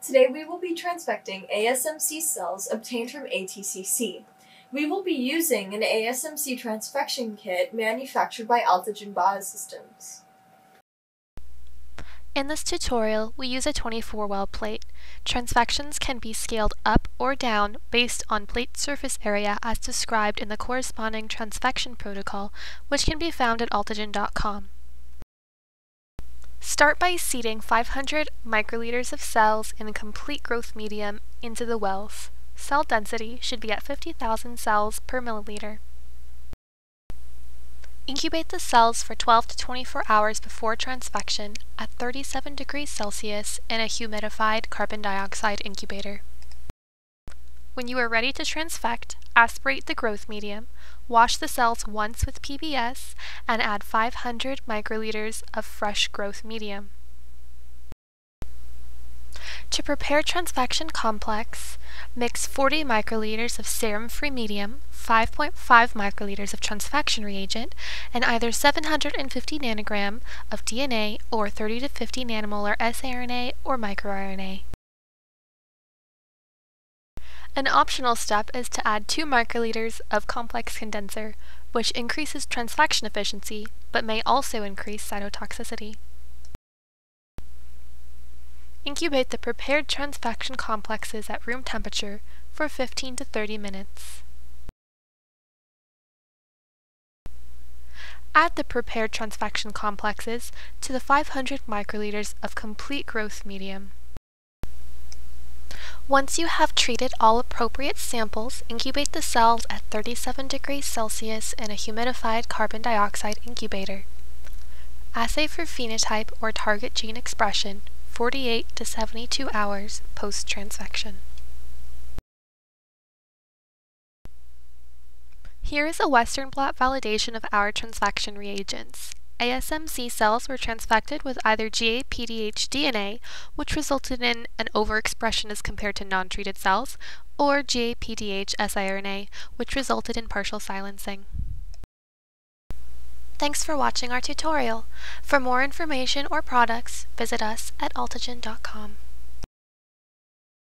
Today we will be transfecting ASMC cells obtained from ATCC. We will be using an ASMC transfection kit manufactured by Altogen Biosystems. In this tutorial, we use a 24-well plate. Transfections can be scaled up or down based on plate surface area as described in the corresponding transfection protocol, which can be found at altogen.com. Start by seeding 500 microliters of cells in a complete growth medium into the wells. Cell density should be at 50,000 cells per milliliter. Incubate the cells for 12 to 24 hours before transfection at 37 degrees Celsius in a humidified carbon dioxide incubator. When you are ready to transfect, aspirate the growth medium, wash the cells once with PBS, and add 500 microliters of fresh growth medium. To prepare transfection complex, mix 40 microliters of serum-free medium, 5.5 microliters of transfection reagent, and either 750 nanogram of DNA or 30 to 50 nanomolar siRNA or microRNA. An optional step is to add 2 microliters of complex condenser, which increases transfection efficiency, but may also increase cytotoxicity. Incubate the prepared transfection complexes at room temperature for 15 to 30 minutes. Add the prepared transfection complexes to the 500 microliters of complete growth medium. Once you have treated all appropriate samples, incubate the cells at 37 degrees Celsius in a humidified carbon dioxide incubator. Assay for phenotype or target gene expression 48 to 72 hours post-transfection. Here is a Western blot validation of our transfection reagents. ASMC cells were transfected with either GAPDH DNA, which resulted in an overexpression as compared to non-treated cells, or GAPDH siRNA, which resulted in partial silencing. Thanks for watching our tutorial. For more information or products, visit us at altogen.com.